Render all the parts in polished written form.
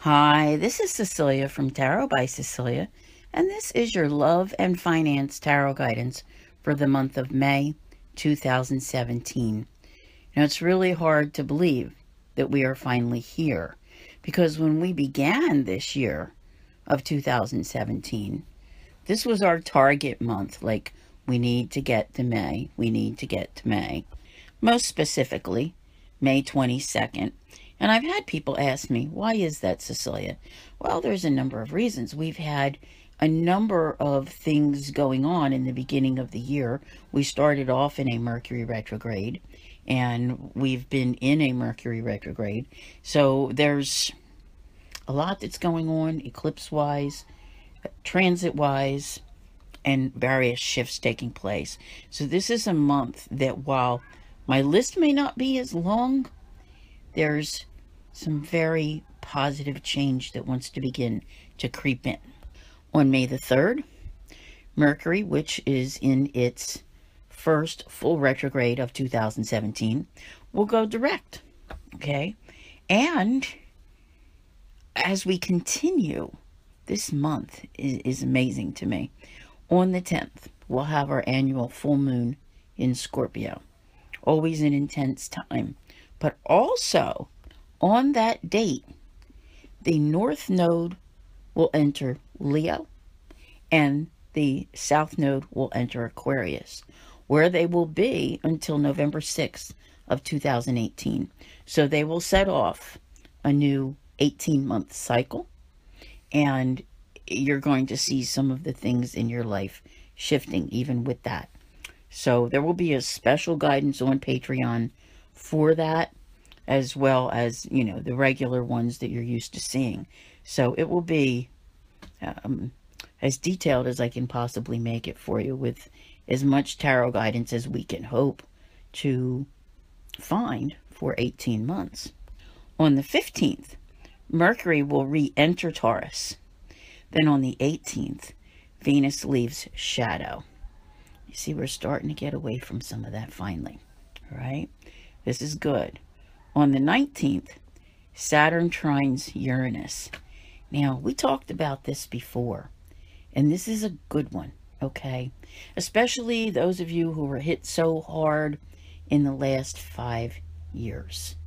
Hi, this is Cecilia from Tarot by Cecilia, and this is your love and finance tarot guidance for the month of May 2017. Now, it's really hard to believe that we are finally here because when we began this year of 2017, this was our target month. Like, we need to get to May, we need to get to May. Most specifically, May 22nd. And I've had people ask me, why is that, Cecilia? Well, there's a number of reasons. We've had a number of things going on in the beginning of the year. We started off in a Mercury retrograde, and we've been in a Mercury retrograde. So there's a lot that's going on, eclipse-wise, transit-wise, and various shifts taking place. So this is a month that, while my list may not be as long, there's some very positive change that wants to begin to creep in. On May the 3rd, Mercury, which is in its first full retrograde of 2017, will go direct. Okay? And as we continue, this month is amazing to me. On the 10th, we'll have our annual full moon in Scorpio. Always an intense time. But also, on that date, the North Node will enter Leo and the South Node will enter Aquarius, where they will be until November 6th of 2018. So they will set off a new 18-month cycle, and you're going to see some of the things in your life shifting even with that. So there will be a special guidance on Patreon for that, as well as, the regular ones that you're used to seeing. So it will be as detailed as I can possibly make it for you, with as much tarot guidance as we can hope to find for 18 months. On the 15th, Mercury will re-enter Taurus. Then on the 18th, Venus leaves shadow. You see, we're starting to get away from some of that finally. All right? This is good. On the 19th, Saturn trines Uranus. Now, we talked about this before, and this is a good one, okay? Especially those of you who were hit so hard in the last 5 years.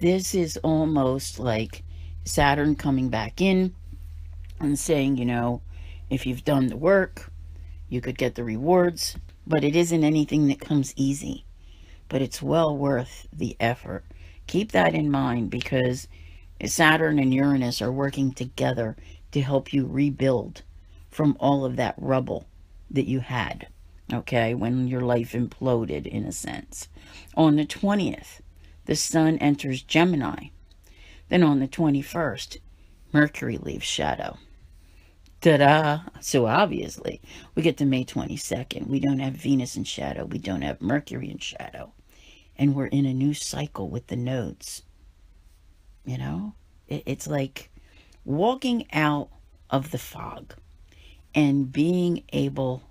This is almost like Saturn coming back in and saying, if you've done the work, you could get the rewards, but it isn't anything that comes easy. But it's well worth the effort. Keep that in mind, because Saturn and Uranus are working together to help you rebuild from all of that rubble that you had, okay, when your life imploded, in a sense. On the 20th, the Sun enters Gemini. Then on the 21st, Mercury leaves shadow. Ta-da! So obviously, we get to May 22nd. We don't have Venus in shadow. We don't have Mercury in shadow. And we're in a new cycle with the nodes. It's like walking out of the fog and being able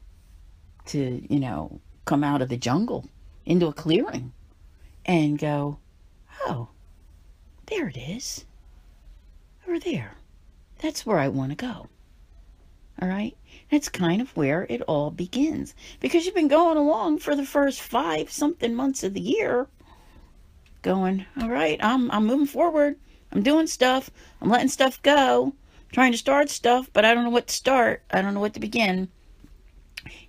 to, come out of the jungle into a clearing and go, oh, there it is. Over there. That's where I want to go. All right? That's kind of where it all begins. Because you've been going along for the first 5-something months of the year, going, all right, I'm moving forward. I'm doing stuff. I'm letting stuff go. I'm trying to start stuff, but I don't know what to start. I don't know what to begin.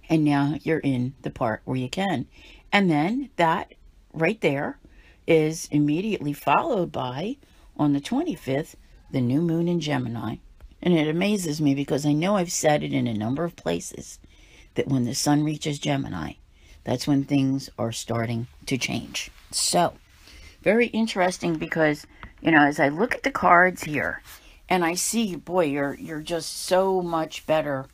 And now you're in the part where you can. And then that right there is immediately followed by, on the 25th, the new moon in Gemini. And it amazes me because I know I've said it in a number of places that when the sun reaches Gemini, that's when things are starting to change. So, very interesting because, as I look at the cards here and I see, boy, you're just so much better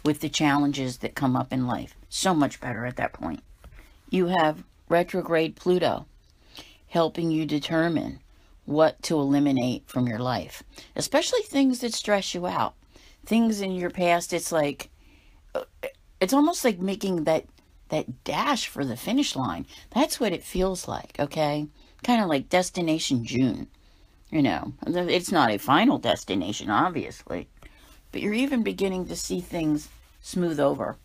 with the challenges that come up in life. So much better at that point. You have retrograde Pluto helping you determine what to eliminate from your life, especially things that stress you out. Things in your past, it's almost like making that dash for the finish line. That's what it feels like, okay? Kind of like Destination June. You know, it's not a final destination, obviously, but you're even beginning to see things smooth over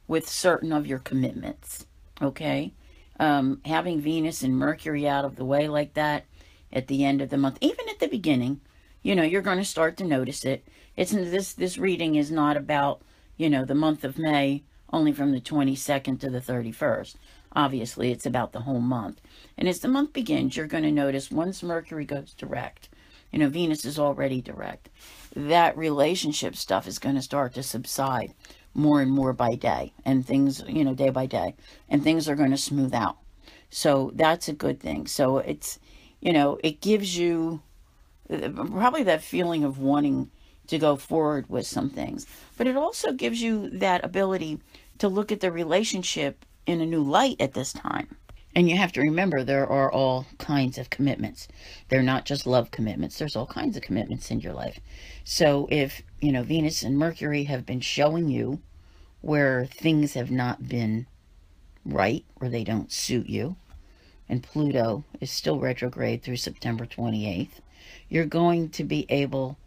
with certain of your commitments. Okay? Having Venus and Mercury out of the way like that at the end of the month, even at the beginning, you know, you're going to start to notice it. It's this reading is not about, you know, the month of May only from the 22nd to the 31st. Obviously, it's about the whole month. And as the month begins, you're going to notice once Mercury goes direct, you know, Venus is already direct, that relationship stuff is going to start to subside more and more by day, and things, you know, day by day, and things are going to smooth out. So that's a good thing. So it's, you know, it gives you probably that feeling of wanting to go forward with some things, but it also gives you that ability to look at the relationship in a new light at this time. And you have to remember there are all kinds of commitments. They're not just love commitments. There's all kinds of commitments in your life. So if, you know, Venus and Mercury have been showing you where things have not been right, or they don't suit you, and Pluto is still retrograde through September 28th, you're going to be able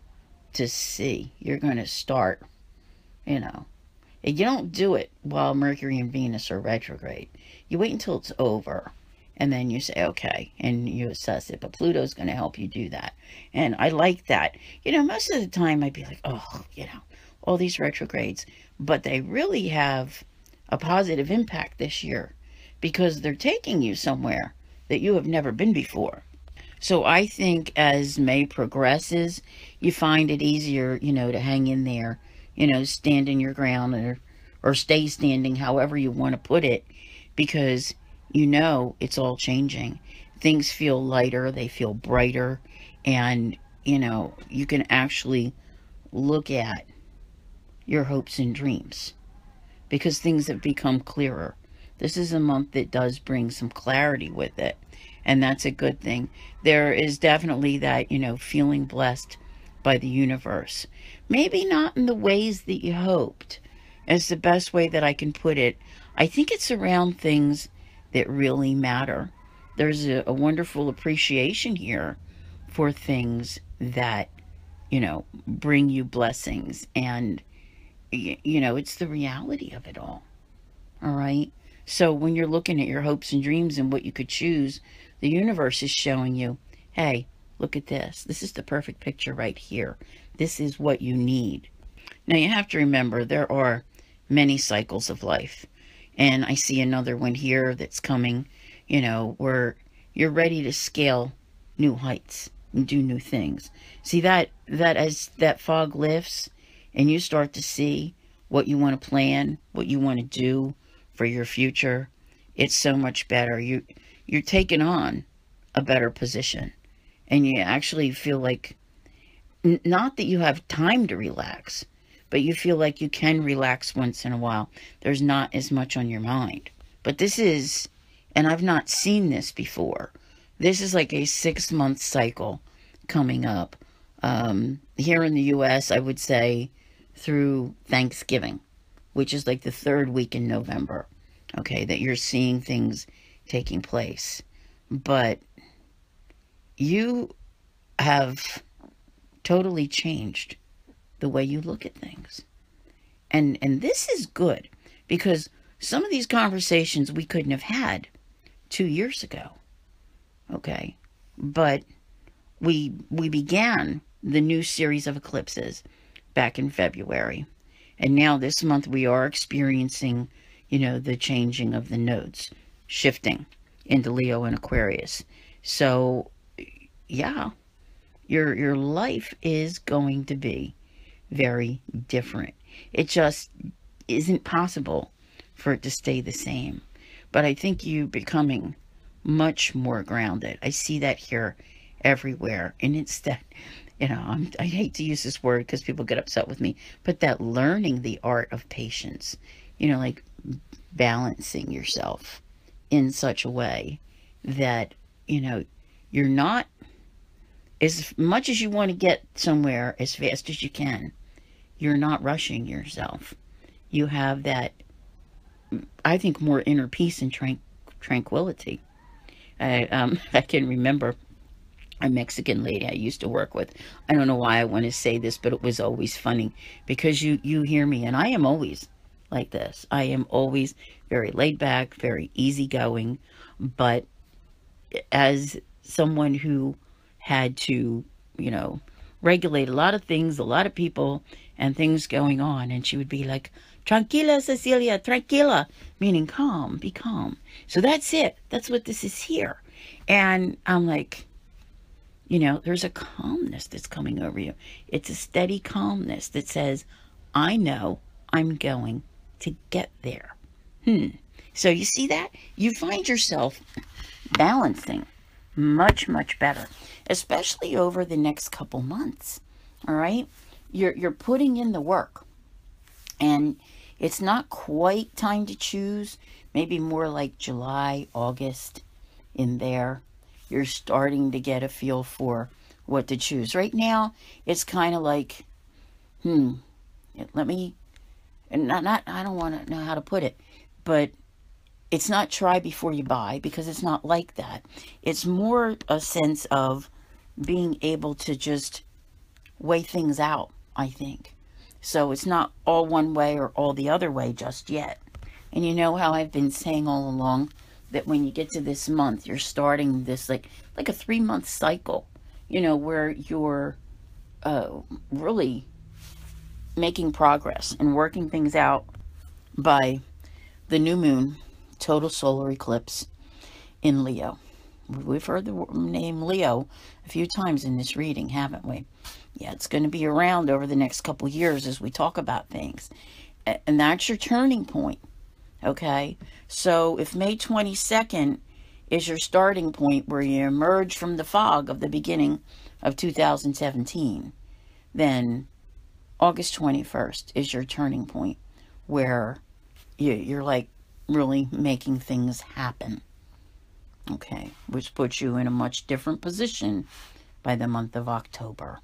to see. You're going to start, you know. You don't do it while Mercury and Venus are retrograde. You wait until it's over, and then you say, okay, and you assess it. But Pluto's going to help you do that. And I like that. You know, most of the time I'd be like, oh, you know, all these retrogrades. But they really have a positive impact this year because they're taking you somewhere that you have never been before. So I think as May progresses, you find it easier, you know, to hang in there, you know, stand in your ground, or stay standing, however you want to put it, because you know it's all changing. Things feel lighter, they feel brighter, and, you know, you can actually look at your hopes and dreams because things have become clearer. This is a month that does bring some clarity with it, and that's a good thing. There is definitely that, you know, feeling blessed by the universe. Maybe not in the ways that you hoped, is the best way that I can put it. I think it's around things that really matter. There's a wonderful appreciation here for things that, you know, bring you blessings. And, you know, it's the reality of it all. All right. So when you're looking at your hopes and dreams and what you could choose, the universe is showing you, hey, look at this. This is the perfect picture right here. This is what you need. Now you have to remember there are many cycles of life. And I see another one here that's coming, you know, where you're ready to scale new heights and do new things. See that as that fog lifts and you start to see what you want to plan, what you want to do for your future, it's so much better. You're taking on a better position, and you actually feel like not that you have time to relax, but you feel like you can relax once in a while. There's not as much on your mind. But this is, and I've not seen this before, this is like a 6-month cycle coming up. Here in the U.S., I would say through Thanksgiving, which is like the 3rd week in November, okay, that you're seeing things taking place. But you have totally changed the way you look at things. And this is good because some of these conversations we couldn't have had 2 years ago. Okay? But we began the new series of eclipses back in February. And now this month we are experiencing, you know, the changing of the nodes, shifting into Leo and Aquarius. So, yeah, your life is going to be very different. It just isn't possible for it to stay the same. But I think you becoming much more grounded. I see that here everywhere. And it's that, you know, I hate to use this word because people get upset with me, but that learning the art of patience, you know, like balancing yourself in such a way that, you know, you're not, as much as you want to get somewhere as fast as you can, you're not rushing yourself. You have that, I think, more inner peace and tranquility. I can remember a Mexican lady I used to work with. I don't know why I want to say this, but it was always funny because you hear me, and I am always like this. I am always very laid back, very easygoing, but as someone who had to, you know, regulate a lot of things, a lot of people, and things going on, and she would be like, "Tranquila, Cecilia, tranquila," meaning calm, be calm. So that's it. That's what this is here. And I'm like, you know, there's a calmness that's coming over you. It's a steady calmness that says, I know I'm going to get there. So you see that? You find yourself balancing much, much better, especially over the next couple months. All right? You're putting in the work, and it's not quite time to choose. Maybe more like July, August, in there. You're starting to get a feel for what to choose. Right now, it's kind of like, let me, and not, I don't want to know how to put it, but it's not try before you buy, because it's not like that. It's more a sense of being able to just weigh things out, I think. So it's not all one way or all the other way just yet. And you know how I've been saying all along that when you get to this month, you're starting this like a 3-month cycle, you know, where you're really making progress and working things out by the new moon, total solar eclipse in Leo. We've heard the name Leo a few times in this reading, haven't we? Yeah, it's going to be around over the next couple years as we talk about things. And that's your turning point, okay? So if May 22nd is your starting point where you emerge from the fog of the beginning of 2017, then August 21st is your turning point where you're like really making things happen. Okay, which puts you in a much different position by the month of October.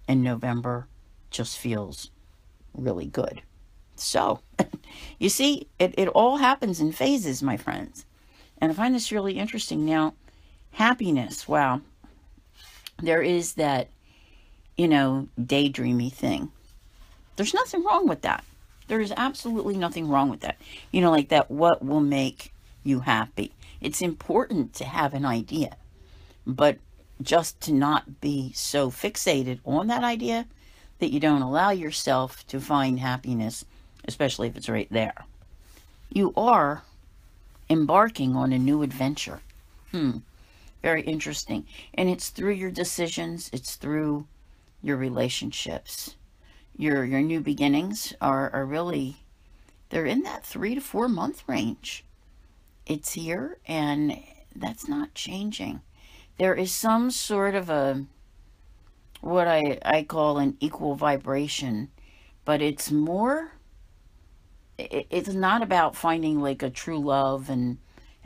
And November just feels really good. So, you see, it all happens in phases, my friends. And I find this really interesting. Now, happiness, wow. There is that, you know, daydreamy thing. There's nothing wrong with that. There is absolutely nothing wrong with that. You know, like that, what will make you happy? It's important to have an idea, but just to not be so fixated on that idea that you don't allow yourself to find happiness, especially if it's right there. You are embarking on a new adventure. Very interesting. And it's through your decisions. It's through your relationships. Your new beginnings are really, they're in that 3 to 4 month range. It's here, and that's not changing. There is some sort of a, what I call an equal vibration, but it's more, it's not about finding like a true love and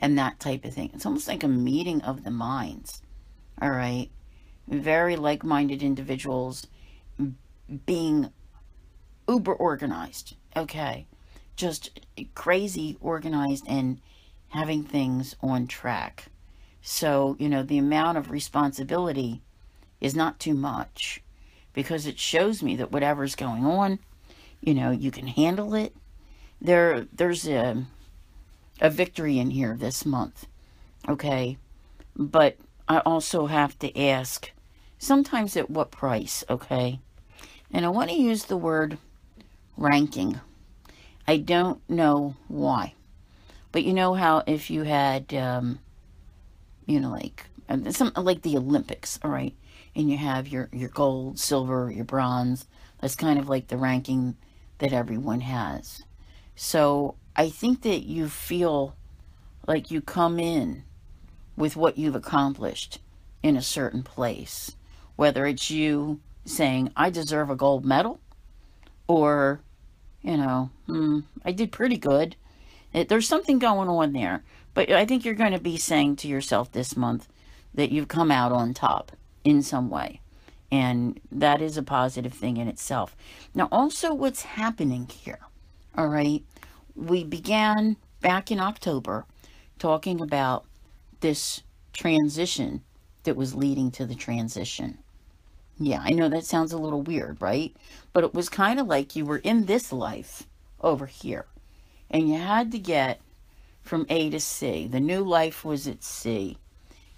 that type of thing. It's almost like a meeting of the minds. All right. Very like-minded individuals being uber organized. Okay. Just crazy organized and having things on track. So, you know, the amount of responsibility is not too much, because it shows me that whatever's going on, you know, you can handle it. There's a victory in here this month, okay? But I also have to ask, sometimes at what price, okay? And I want to use the word ranking. I don't know why. But you know how if you had, you know, like something like the Olympics, all right, and you have your gold, silver, your bronze. That's kind of like the ranking that everyone has. So I think that you feel like you come in with what you've accomplished in a certain place, whether it's you saying, I deserve a gold medal, or, you know, I did pretty good. There's something going on there. But I think you're going to be saying to yourself this month that you've come out on top in some way. And that is a positive thing in itself. Now, also what's happening here, all right? We began back in October talking about this transition that was leading to the transition. Yeah, I know that sounds a little weird, right? But it was kind of like you were in this life over here, and you had to get from A to C. The new life was at C,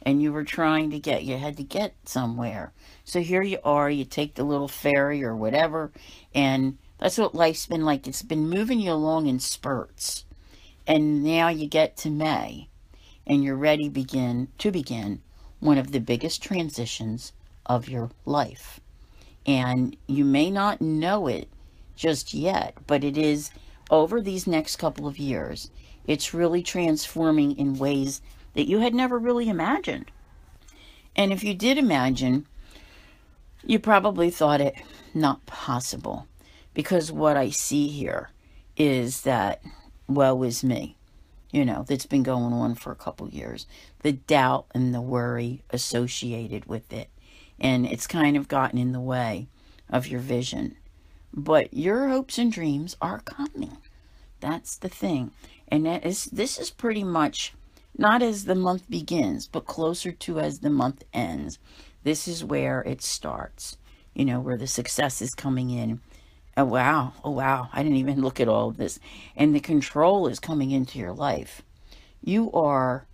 and you were trying to you had to get somewhere. So here you are, you take the little ferry or whatever, and that's what life's been like. It's been moving you along in spurts. And now you get to May, and you're ready to begin one of the biggest transitions of your life. And you may not know it just yet, but it is over these next couple of years. It's really transforming in ways that you had never really imagined. And if you did imagine, you probably thought it not possible, because what I see here is that woe is me, that's been going on for a couple years. The doubt and the worry associated with it. And it's kind of gotten in the way of your vision. But your hopes and dreams are coming. That's the thing. And this is pretty much not as the month begins, but closer to as the month ends. This is where it starts, where the success is coming in. Oh, wow. I didn't even look at all of this. And the control is coming into your life. You are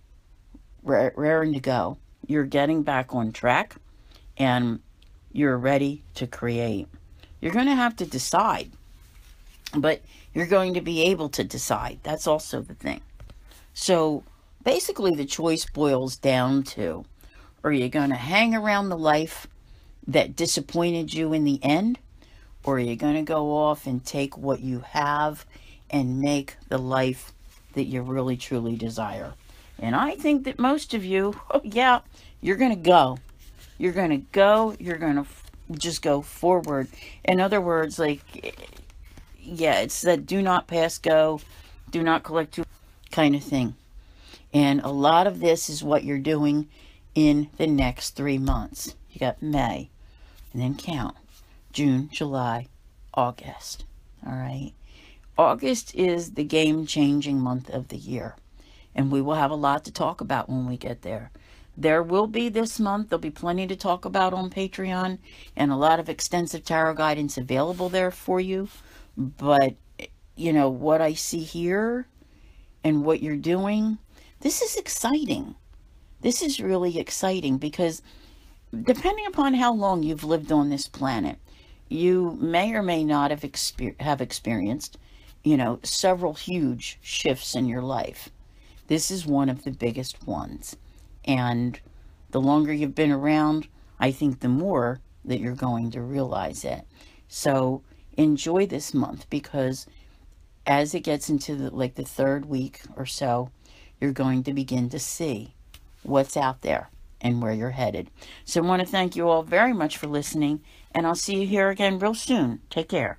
raring to go. You're getting back on track, and you're ready to create. You're going to have to decide, but you're going to be able to decide. That's also the thing. So basically the choice boils down to, are you going to hang around the life that disappointed you in the end? Or are you going to go off and take what you have and make the life that you really, truly desire? And I think that most of you, you're going to go. You're going to go. You're going to just go forward. In other words, it's that do not pass go, do not collect kind of thing. And a lot of this is what you're doing in the next 3 months. You got May, and then count. June, July, August. All right. August is the game-changing month of the year. And we will have a lot to talk about when we get there. There will be this month. There'll be plenty to talk about on Patreon. And a lot of extensive tarot guidance available there for you. But, what I see here and what you're doing, this is exciting. This is really exciting because depending upon how long you've lived on this planet, you may or may not have experienced, several huge shifts in your life. This is one of the biggest ones. And the longer you've been around, I think the more that you're going to realize it. So enjoy this month, because as it gets into the third week or so, you're going to begin to see what's out there and where you're headed. So I want to thank you all very much for listening, and I'll see you here again real soon. Take care.